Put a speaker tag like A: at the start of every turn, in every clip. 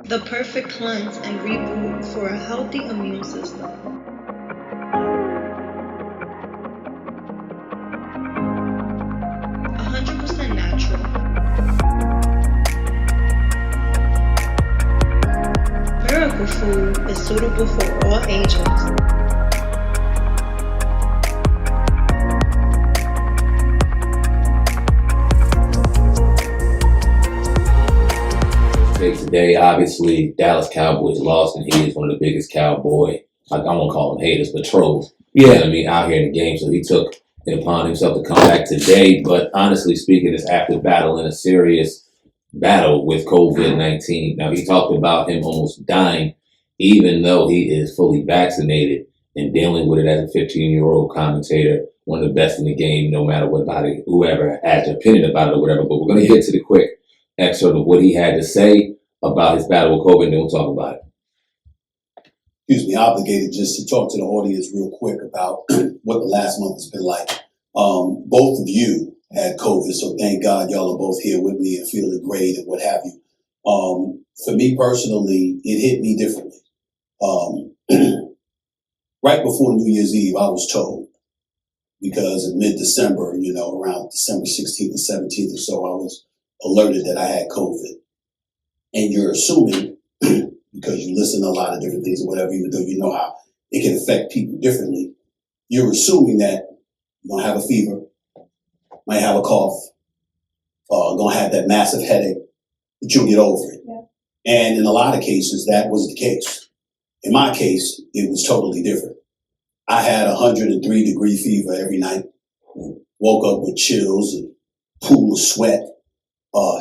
A: The perfect cleanse and reboot for a healthy immune system. 100% natural. Miracle Food is suitable for all ages.
B: Today, obviously, Dallas Cowboys lost, and he is one of the biggest cowboy, I won't call them haters, but trolls. Yeah, I mean, out here in the game. So he took it upon himself to come back today. But honestly speaking, it's after battling a serious battle with COVID-19. Now, he talked about him almost dying, even though he is fully vaccinated and dealing with it as a 15-year-old commentator, one of the best in the game, no matter what about it, whoever has an opinion about it or whatever. But we're going to get to the quick excerpt of what he had to say about his battle with COVID, and then we'll talk about it.
C: Excuse me, obligated just to talk to the audience real quick about what the last month has been like. Both of you had COVID, so thank God y'all are both here with me and feeling great and what have you. For me personally, it hit me differently. Right before New Year's Eve, I was told, because in mid-December, around December 16th or 17th or so, I was alerted that I had COVID. And you're assuming, because you listen to a lot of different things or whatever, even though you know how it can affect people differently, you're assuming that you're going to have a fever, might have a cough, going to have that massive headache, but you'll get over it. Yeah. And in a lot of cases, that was the case. In my case, it was totally different. I had 103-degree fever every night, woke up with chills and pool of sweat,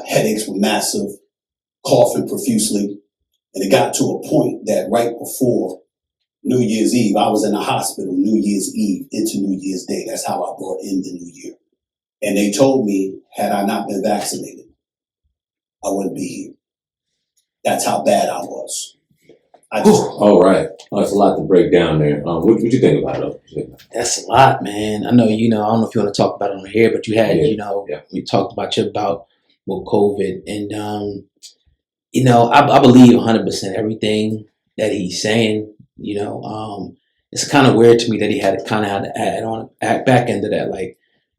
C: headaches were massive, coughing profusely, and it got to a point that right before New Year's Eve, I was in the hospital New Year's Eve into New Year's Day. That's how I brought in the new year. And they told me, had I not been vaccinated, I wouldn't be here. That's how bad I was.
B: All right. That's a lot to break down there. What you think about it?
D: That's a lot, man. I know, I don't know if you want to talk about it on here, but you had, we talked about your bout with COVID, and I believe 100% everything that he's saying. It's kind of weird to me that he had to add back into that. Like,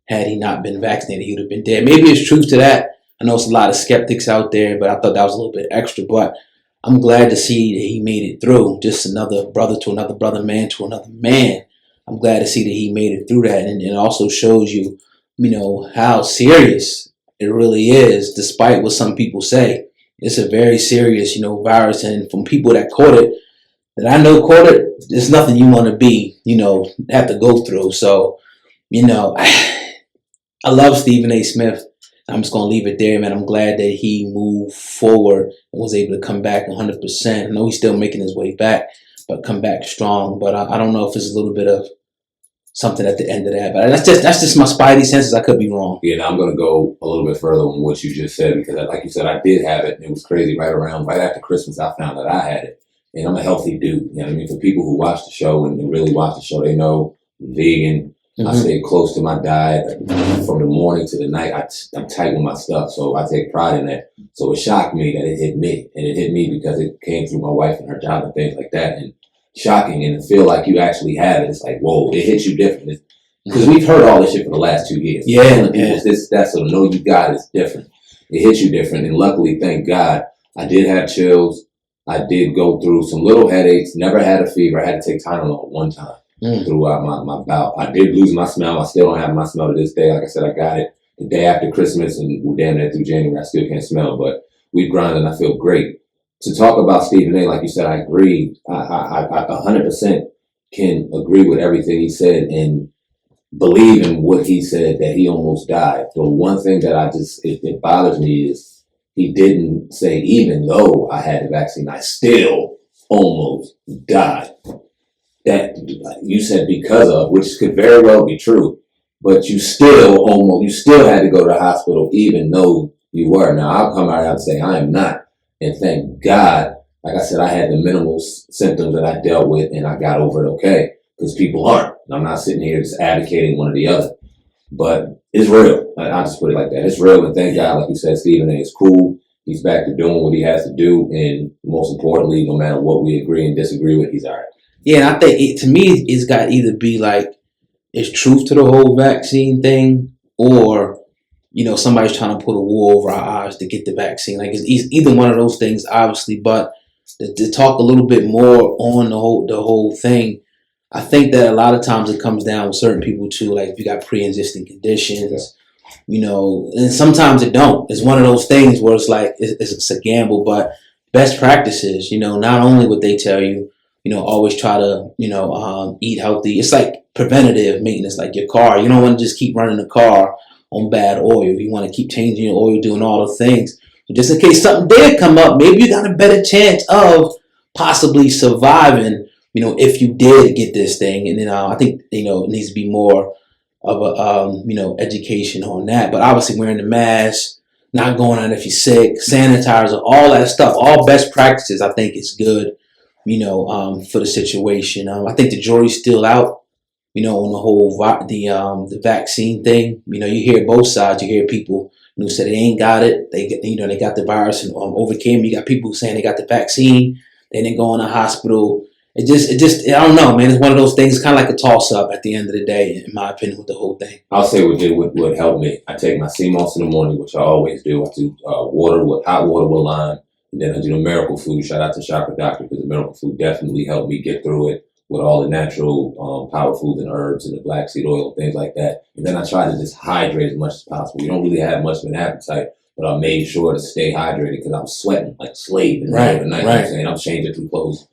D: had he not been vaccinated, he would have been dead. Maybe it's truth to that. I know it's a lot of skeptics out there, but I thought that was a little bit extra. But I'm glad to see that he made it through. Just another brother to another brother, man to another man. I'm glad to see that he made it through that, and it also shows you, how serious it really is, despite what some people say. It's a very serious, virus, and from people that caught it, that I know caught it, there's nothing you want to be, have to go through. So, I love Stephen A. Smith. I'm just going to leave it there, man. I'm glad that he moved forward and was able to come back 100%. I know he's still making his way back, but come back strong. But I don't know if it's a little bit of something at the end of that. But that's just my spidey senses. I could be wrong.
B: Yeah, now I'm going to go a little bit further on what you just said, because like you said, I did have it. And it was crazy. Right after Christmas, I found that I had it. And I'm a healthy dude. You know what I mean? For people who watch the show and really watch the show, they know I'm vegan. Mm-hmm. I stay close to my diet from the morning to the night. I'm tight with my stuff, so I take pride in that. So it shocked me that it hit me. And it hit me because it came through my wife and her job and things like that. And shocking, and to feel like you actually have it, it's like, whoa, it hits you different. Because we've heard all this shit for the last 2 years.
D: Yeah.
B: That, so to know you got it's different. It hits you different. And luckily, thank God, I did have chills. I did go through some little headaches, never had a fever. I had to take Tylenol one time throughout my bout. I did lose my smell. I still don't have my smell to this day. Like I said, I got it the day after Christmas, and we're damn near through January. I still can't smell, but we've grinded and I feel great. To talk about Stephen A., like you said, I agree. I 100% can agree with everything he said and believe in what he said, that he almost died. The one thing that it bothers me is he didn't say, even though I had the vaccine, I still almost died. That you said because of, which could very well be true, but you still had to go to the hospital even though you were. Now, I'll come out and say I am not. And thank God, like I said, I had the minimal symptoms that I dealt with and I got over it okay, because people aren't. And I'm not sitting here just advocating one or the other. But it's real. I'll just put it like that. It's real, and thank God, like you said, Stephen A. is cool. He's back to doing what he has to do, and most importantly, no matter what we agree and disagree with, he's all right.
D: Yeah, and I think to me, it's got to either be like it's truth to the whole vaccine thing, or somebody's trying to put a wool over our eyes to get the vaccine. Like it's either one of those things, obviously. But to talk a little bit more on the whole thing, I think that a lot of times it comes down with certain people too. Like if you got pre-existing conditions. And sometimes it don't. It's one of those things where it's like it's a gamble. But best practices, not only what they tell you, always try to eat healthy. It's like preventative maintenance, like your car. You don't want to just keep running the car on bad oil. You want to keep changing your oil, doing all the things. Just in case something did come up, maybe you got a better chance of possibly surviving. If you did get this thing, and then I think it needs to be more of a education on that. But obviously wearing the mask, not going out if you're sick, sanitizer, all that stuff, all best practices, I think is good, for the situation. I think the jury's still out, on the whole the vaccine thing. You hear both sides. You hear people who say they ain't got it, they got the virus and overcame. You got people saying they got the vaccine, they didn't go in the hospital. It just, I don't know, man. It's one of those things. It's kind of like a toss-up at the end of the day, in my opinion, with the whole thing.
B: I'll say what helped me. I take my CMOS in the morning, which I always do. I do hot water with lime, and then I do the Miracle Food. Shout out to Shopper Doctor, because the Miracle Food definitely helped me get through it with all the natural power foods and herbs and the black seed oil and things like that. And then I try to just hydrate as much as possible. You don't really have much of an appetite, but I made sure to stay hydrated because I'm sweating like a slave in the middle of the night. You know what I'm saying? I'm changing through clothes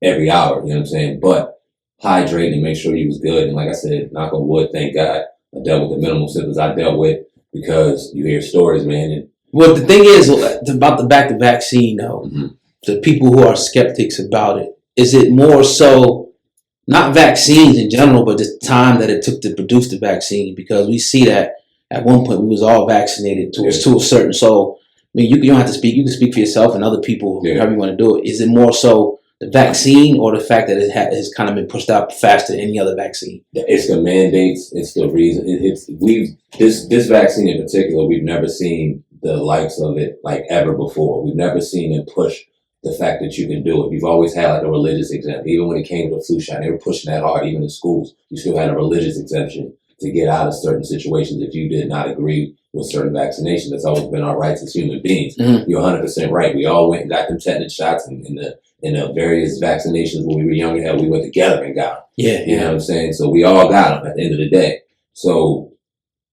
B: every hour, you know what I'm saying? But hydrate and make sure you was good. And like I said, knock on wood, thank God, I dealt with the minimal symptoms I dealt with, because you hear stories, man. And
D: well, the thing is about the vaccine, though, the people who are skeptics about it, is it more so not vaccines in general, but the time that it took to produce the vaccine? Because we see that at one point we was all vaccinated to a certain. So I mean, you don't have to speak. You can speak for yourself and other people, however you want to do it. Is it more so the vaccine, or the fact that it has kind of been pushed out faster than any other vaccine?
B: It's the mandates. It's the reason. This vaccine in particular, we've never seen the likes of it like ever before. We've never seen it push the fact that you can do it. You've always had like a religious exemption. Even when it came to the flu shot, they were pushing that hard. Even in schools, you still had a religious exemption to get out of certain situations if you did not agree with certain vaccinations. That's always been our rights as human beings. You're 100% right. We all went and got them tetanus shots and in the various vaccinations when we were younger. Hell, we went together and got them. You know what I'm saying? So we all got them at the end of the day. So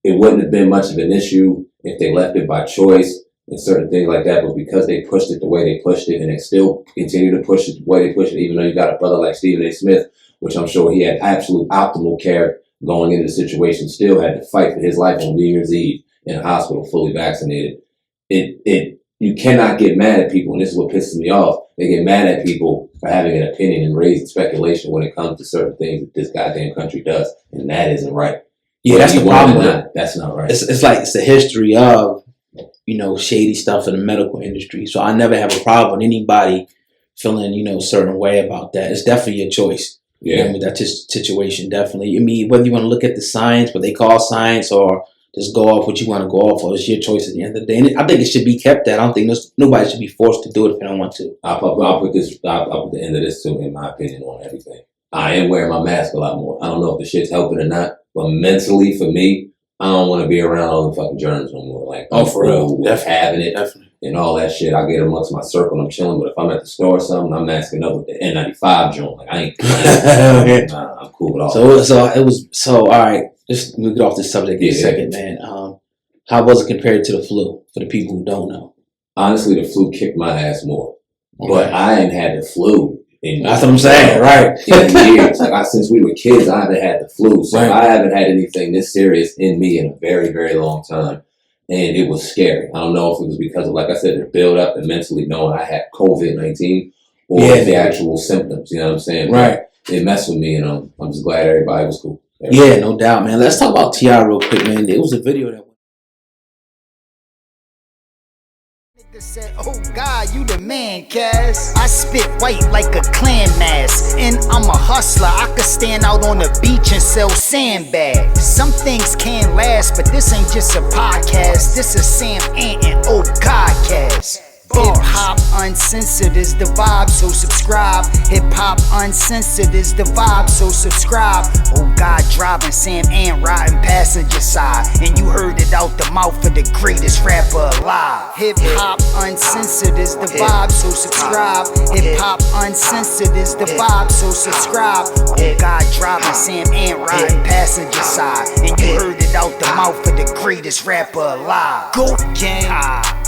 B: it wouldn't have been much of an issue if they left it by choice and certain things like that. But because they pushed it the way they pushed it, and they still continue to push it the way they push it, even though you got a brother like Stephen A. Smith, which I'm sure he had absolute optimal care going into the situation, still had to fight for his life on New Year's Eve in a hospital fully vaccinated. You cannot get mad at people, and this is what pisses me off. They get mad at people for having an opinion and raising speculation when it comes to certain things that this goddamn country does, and that isn't right.
D: Yeah, that's the problem.
B: That's not right.
D: It's like it's the history of shady stuff in the medical industry. So I never have a problem with anybody feeling a certain way about that. It's definitely your choice.
B: Yeah,
D: with that situation, definitely. I mean, whether you want to look at the science, what they call science, or just go off what you want to go off of, it's your choice at the end of the day. And I think it should be kept that. I don't think nobody should be forced to do it if they don't want to.
B: I'll put the end of this too, in my opinion, on everything. I am wearing my mask a lot more. I don't know if the shit's helping or not, but mentally for me, I don't want to be around all the fucking germs no more. Like,
D: for real,
B: definitely having it and all that shit. I get amongst my circle and I'm chilling, but if I'm at the store or something, I'm masking up with the N95 joint. Like, I ain't nah, I'm cool with all that.
D: So all right. Just move it off this subject in a second, man. How was it compared to the flu for the people who don't know?
B: Honestly, the flu kicked my ass more. Okay. But I ain't had the flu in
D: that's what I'm saying, right?
B: In years. Like since we were kids, I haven't had the flu. So I haven't had anything this serious in me in a very, very long time. And it was scary. I don't know if it was because of, like I said, the build up and mentally knowing I had COVID-19 or the actual symptoms. You know what I'm saying?
D: Right.
B: But it messed with me, and I'm just glad everybody was cool.
D: Yeah, no doubt, man. Let's talk about T.I. real quick, man. It was a video that
E: said, oh God, you the man, Cass. I spit white like a clan mask, and I'm a hustler. I could stand out on the beach and sell sandbags. Some things can't last, but this ain't just a podcast. This is Sam Ant and Oh God Cass. uncensored is the vibe, so subscribe. Hip hop uncensored is the vibe, so subscribe. Oh God, driving Sam and riding passenger side, and you heard it out the mouth of the greatest rapper alive. Hip hop uncensored is the vibe, so subscribe. Hip hop uncensored is the vibe, so subscribe. Oh God, driving Sam and riding passenger side, and you heard it out the mouth of the greatest rapper alive. Go gang.